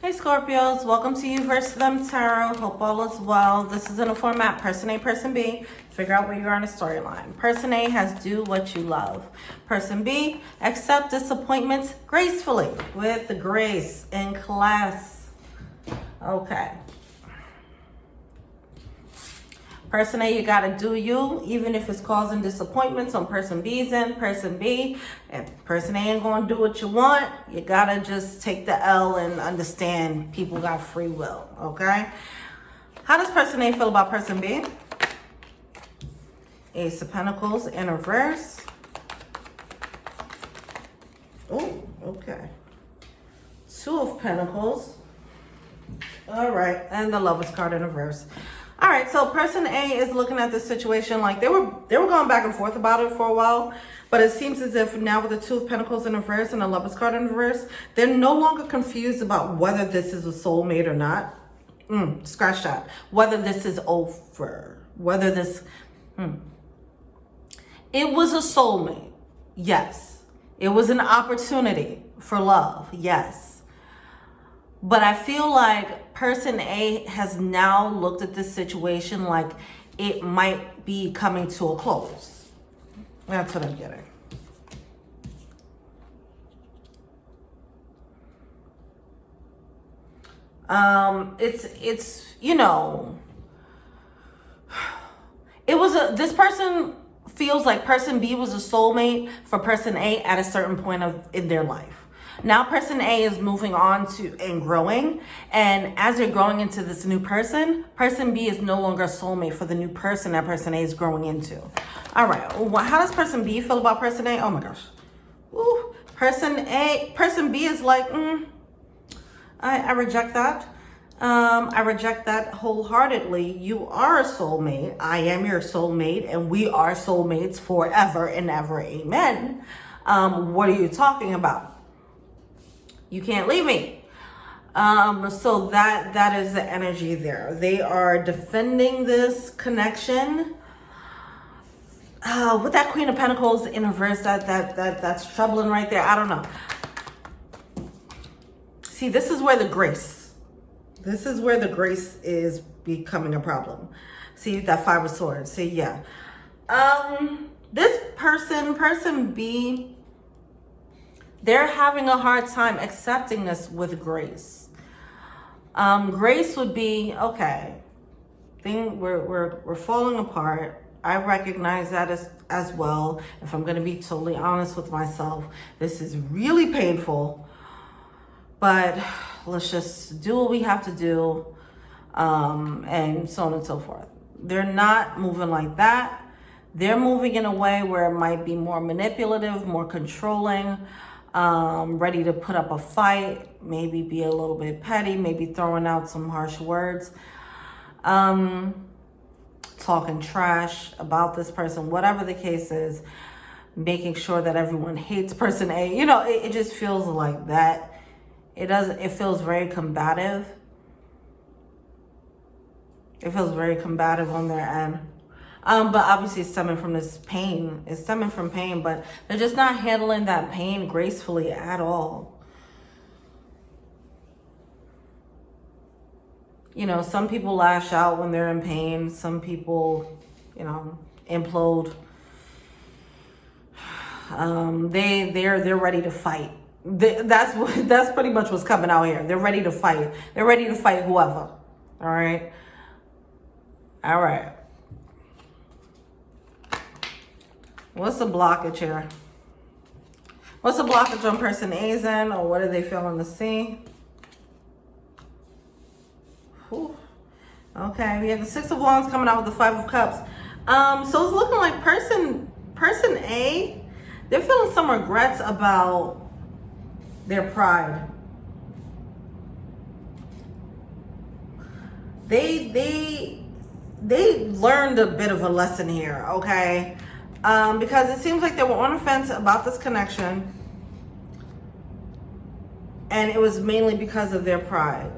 Hey Scorpios, welcome to You versus Them Tarot. Hope all is well. This is in a format person A, person B. Figure out where you are in a storyline. Person A has do what you love. Person B, accept disappointments gracefully with the grace in class. Okay. Person A, you gotta do you, even if it's causing disappointments on person B's end. Person B, if person A ain't gonna do what you want, you gotta just take the L and understand people got free will, okay? How does person A feel about person B? Ace of Pentacles in reverse. Oh, okay. Two of Pentacles. All right, and the Lovers card in reverse. All right, so person A is looking at this situation like they were going back and forth about it for a while, but it seems as if now with the Two of Pentacles in reverse and the Lovers card in reverse, they're no longer confused about whether this is a soulmate or not. Scratch that. Whether this is over. Whether this... It was a soulmate. Yes. It was an opportunity for love. Yes. But I feel like person A has now looked at this situation like it might be coming to a close. That's what I'm getting. It's you know, this person feels like person B was a soulmate for person A at a certain point in their life. Now person A is moving on to and growing, and as they're growing into this new person, person B is no longer a soulmate for the new person that person A is growing into. All right, well, how does person B feel about person A? Oh my gosh. Ooh, person B is like, I reject that. I reject that wholeheartedly. You are a soulmate. I am your soulmate, and we are soulmates forever and ever. Amen. What are you talking about? You can't leave me. So that is the energy there. They are defending this connection. With that Queen of Pentacles in reverse, that's troubling right there. I don't know. See, this is where the grace is becoming a problem. See, that Five of Swords. See, yeah. This person B, they're having a hard time accepting this with grace. Grace would be, okay, we're falling apart. I recognize that as well. If I'm going to be totally honest with myself, this is really painful. But let's just do what we have to do, and so on and so forth. They're not moving like that. They're moving in a way where it might be more manipulative, more controlling, ready to put up a fight, maybe be a little bit petty, maybe throwing out some harsh words, talking trash about this person, whatever the case is, making sure that everyone hates person A. You know, it just feels like that. It feels very combative. It feels very combative on their end. But obviously it's stemming from this pain. It's stemming from pain, but they're just not handling that pain gracefully at all. You know, some people lash out when they're in pain. Some people, you know, implode. They're ready to fight. That's pretty much what's coming out here. They're ready to fight. They're ready to fight whoever. All right. All right. What's the blockage here? What's the blockage on person A's end, or what are they feeling to see? Whew. Okay, we have the Six of Wands coming out with the Five of Cups. So it's looking like person A, they're feeling some regrets about their pride. They learned a bit of a lesson here, okay? Because it seems like they were on the fence about this connection, and it was mainly because of their pride.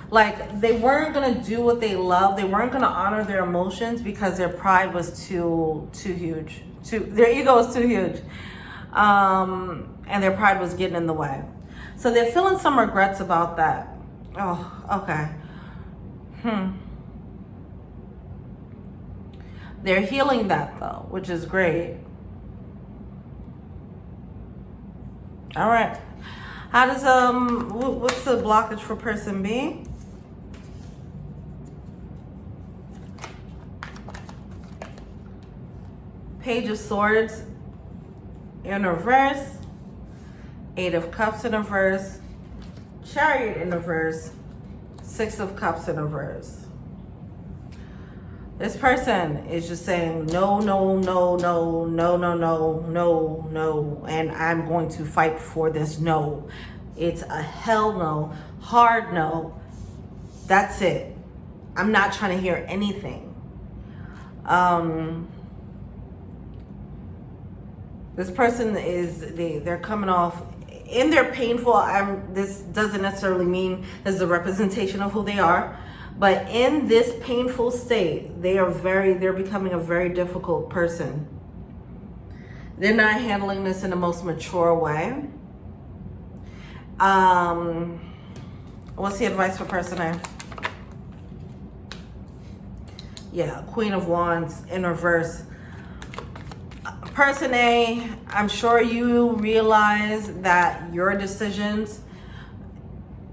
Like, they weren't gonna do what they love. They weren't gonna honor their emotions because their pride was too huge. Their ego was too huge. And their pride was getting in the way. So they're feeling some regrets about that. Oh, okay. They're healing that though, which is great. All right. How does, what's the blockage for person B? Page of Swords in reverse, Eight of Cups in reverse, Chariot in reverse, Six of Cups in reverse. This person is just saying no, no, no, no, no, no, no, no, no, and I'm going to fight for this no. It's a hell no, hard no. That's it. I'm not trying to hear anything. This person is, they're coming off in their painful, this doesn't necessarily mean this is a representation of who they are, but in this painful state, they're becoming a very difficult person. They're not handling this in the most mature way. What's the advice for person A? Yeah, Queen of Wands in reverse. Person A, I'm sure you realize that your decisions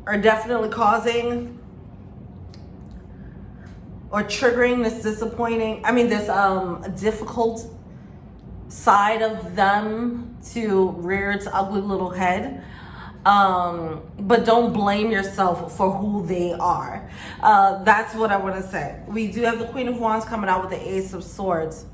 are definitely causing or triggering this difficult side of them to rear its ugly little head. But don't blame yourself for who they are. That's what I want to say. We do have the Queen of Wands coming out with the Ace of Swords.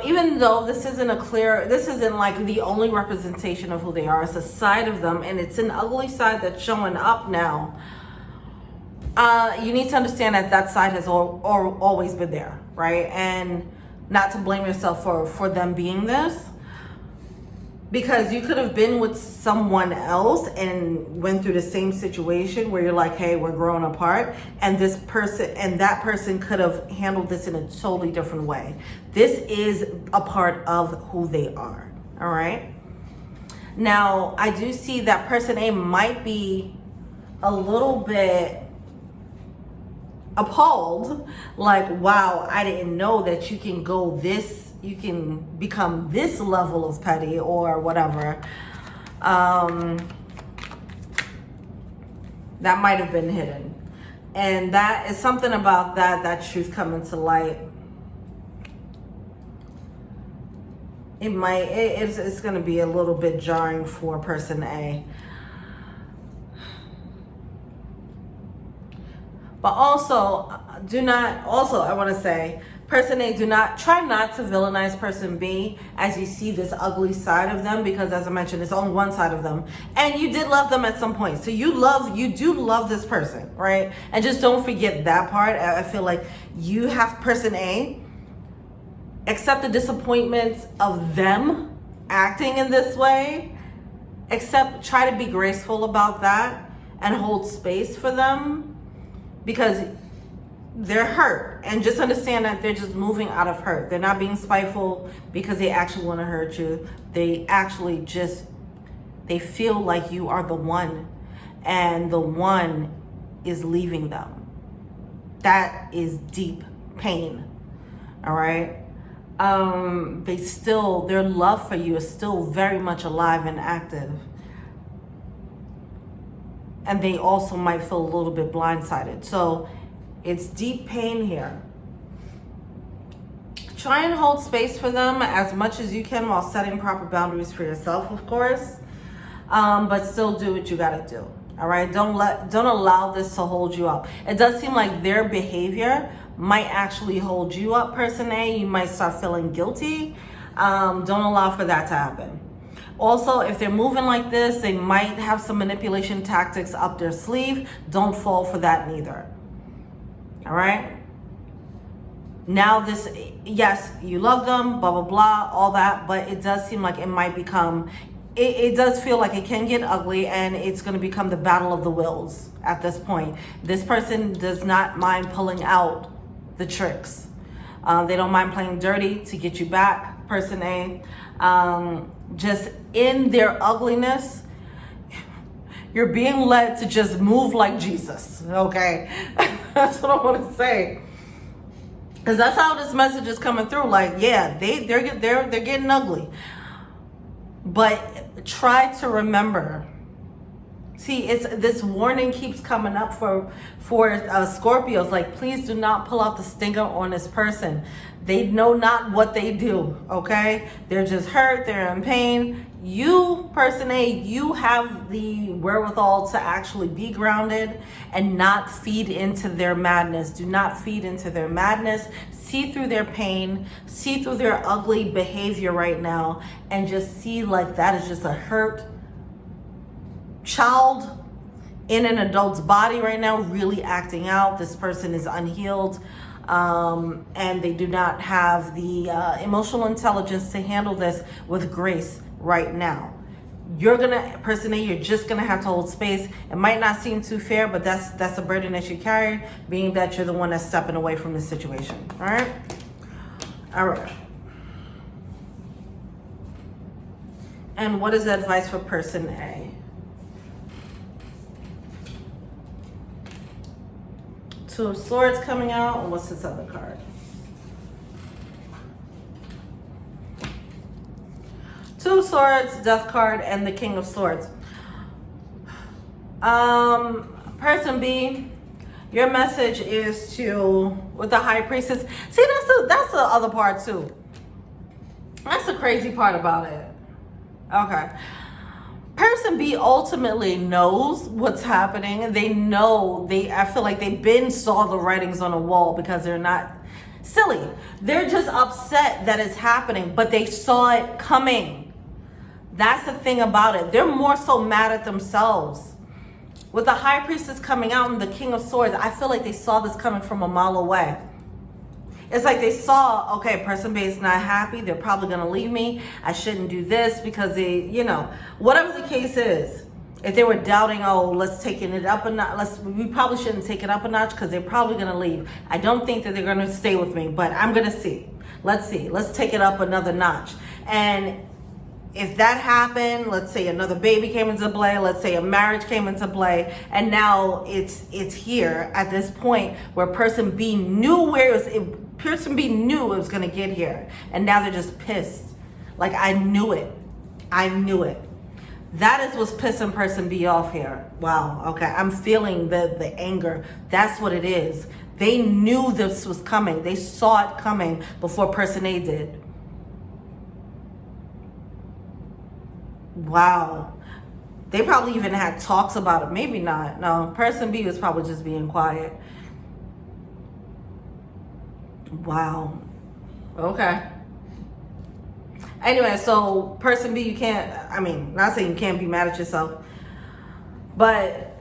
Even though this isn't like the only representation of who they are, it's a side of them, and it's an ugly side that's showing up now. You need to understand that side has always been there, right? And not to blame yourself for them being this, because you could have been with someone else and went through the same situation where you're like, hey, we're growing apart, and that person could have handled this in a totally different way. This is a part of who they are. All right. Now, I do see that person A might be a little bit appalled, like, wow, I didn't know that you can become this level of petty or whatever. That might have been hidden, and that is something about that truth coming to light. It's going to be a little bit jarring for person A. But also, I want to say, person A, try not to villainize person B as you see this ugly side of them, because as I mentioned, it's only one side of them. And you did love them at some point. So you do love this person, right? And just don't forget that part. I feel like you have person A, accept the disappointment of them acting in this way, try to be graceful about that and hold space for them, because they're hurt, and just understand that they're just moving out of hurt. They're not being spiteful because they actually want to hurt you. They actually they feel like you are the one, and the one is leaving them. That is deep pain. All right. Their love for you is still very much alive and active. And they also might feel a little bit blindsided. So it's deep pain here. Try and hold space for them as much as you can while setting proper boundaries for yourself, of course. But still do what you gotta do. All right, don't allow this to hold you up. It does seem like their behavior might actually hold you up, person A. You might start feeling guilty. Don't allow for that to happen. Also, if they're moving like this, they might have some manipulation tactics up their sleeve. Don't fall for that neither. All right. Now yes, you love them, blah, blah, blah, all that, but it does seem like it might become, it does feel like it can get ugly, and it's going to become the battle of the wills at this point. This person does not mind pulling out the tricks. They don't mind playing dirty to get you back. person A, just in their ugliness, you're being led to just move like Jesus, okay? That's what I want to say. Because that's how this message is coming through. Like, yeah, they're getting ugly. But try to remember. See, it's this warning keeps coming up for Scorpios. Like, please do not pull out the stinger on this person. They know not what they do, okay? They're just hurt, they're in pain. You, person A, you have the wherewithal to actually be grounded and not feed into their madness. Do not feed into their madness. See through their pain, see through their ugly behavior right now, and just see like that is just a hurt child in an adult's body right now, really acting out. This person is unhealed, and they do not have the emotional intelligence to handle this with grace right now. Person A, you're just gonna have to hold space. It might not seem too fair, but that's a burden that you carry, being that you're the one that's stepping away from the situation. All right. And what is the advice for person A? Two of Swords coming out, and what's this other card? Two of Swords, Death card, and the King of Swords. Person B, your message is to, with the High Priestess. See, that's the other part too. That's the crazy part about it. Okay. Person B ultimately knows what's happening. They know, I feel like they saw the writings on the wall, because they're not silly. They're just upset that it's happening, but they saw it coming. That's the thing about it. They're more so mad at themselves. With the High Priestess coming out and the King of Swords, I feel like they saw this coming from a mile away. It's like they saw, okay, person B is not happy. They're probably going to leave me. I shouldn't do this because they, whatever the case is. If they were doubting, oh, let's take it up a notch. We probably shouldn't take it up a notch because they're probably going to leave. I don't think that they're going to stay with me, but I'm going to see. Let's see. Let's take it up another notch. And if that happened, let's say another baby came into play, let's say a marriage came into play, and now it's here at this point where person B knew person B knew it was going to get here, and now they're just pissed. Like, I knew it. That is what's pissing person B off here. Wow. Okay, I'm feeling the anger. That's what it is. They knew this was coming. They saw it coming before person A did. Wow. They probably even had talks about it. Maybe not. No, person B was probably just being quiet. Wow. Okay. Anyway, so person B, you can't, not saying you can't be mad at yourself, but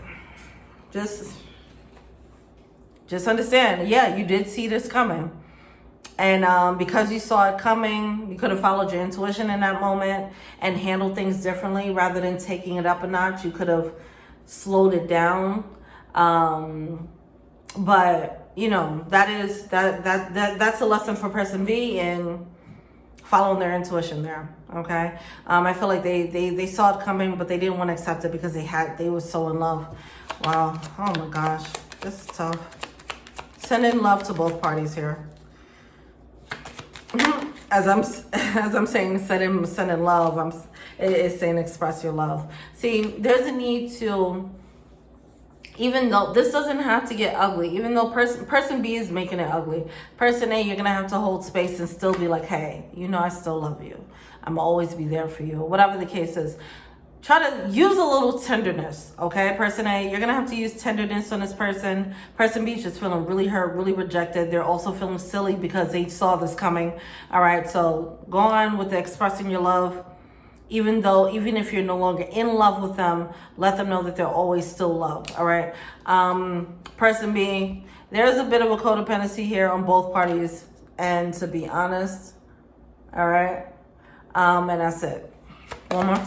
just understand, yeah, you did see this coming. And because you saw it coming, you could have followed your intuition in that moment and handled things differently rather than taking it up a notch. You could have slowed it down. But that's a lesson for person B in following their intuition there. Okay. I feel like they saw it coming, but they didn't want to accept it because they were so in love. Wow. Oh my gosh. This is tough. Sending love to both parties here. As I'm saying, sending love, it's saying express your love. See, there's a need to, even though this doesn't have to get ugly, even though person B is making it ugly, person A, you're gonna have to hold space and still be like, hey, I still love you. I'm always be there for you. Whatever the case is, try to use a little tenderness, okay? Person A, you're gonna have to use tenderness on this person. Person B is just feeling really hurt, really rejected. They're also feeling silly because they saw this coming. All right, so go on with the expressing your love. Even if you're no longer in love with them, let them know that they're always still loved, all right? Person B, there's a bit of a codependency here on both parties, and to be honest, all right? And that's it. One more.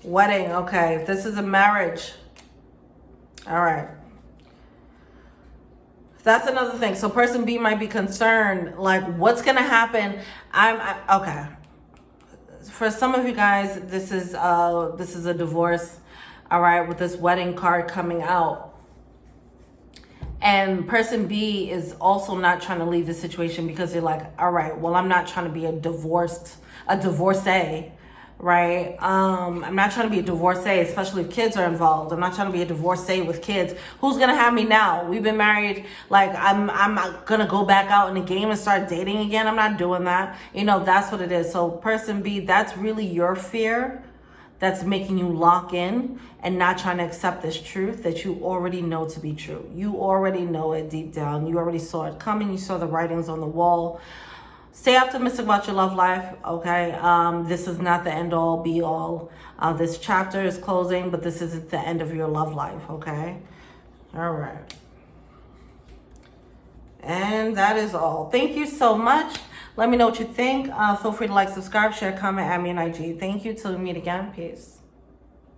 Wedding, okay. This is a marriage. All right. That's another thing. So person B might be concerned, like, what's gonna happen? Okay. For some of you guys, this is a divorce, all right, with this wedding card coming out. And person B is also not trying to leave the situation because they're like, all right, well, I'm not trying to be a divorcee, right? I'm not trying to be a divorcee, especially if kids are involved. I'm not trying to be a divorcee with kids. Who's gonna have me now? We've been married. Like, I'm not gonna go back out in the game and start dating again. I'm not doing that. You know, that's what it is. So person B, that's really your fear that's making you lock in and not trying to accept this truth that you already know to be true. You already know it deep down. You already saw it coming. You saw the writings on the wall. Stay optimistic about your love life, okay? This is not the end all be all. This chapter is closing, but this isn't the end of your love life, okay? All right. And that is all. Thank you so much. Let me know what you think. Feel free to like, subscribe, share, comment, add me on IG. Thank you. Till we meet again. Peace.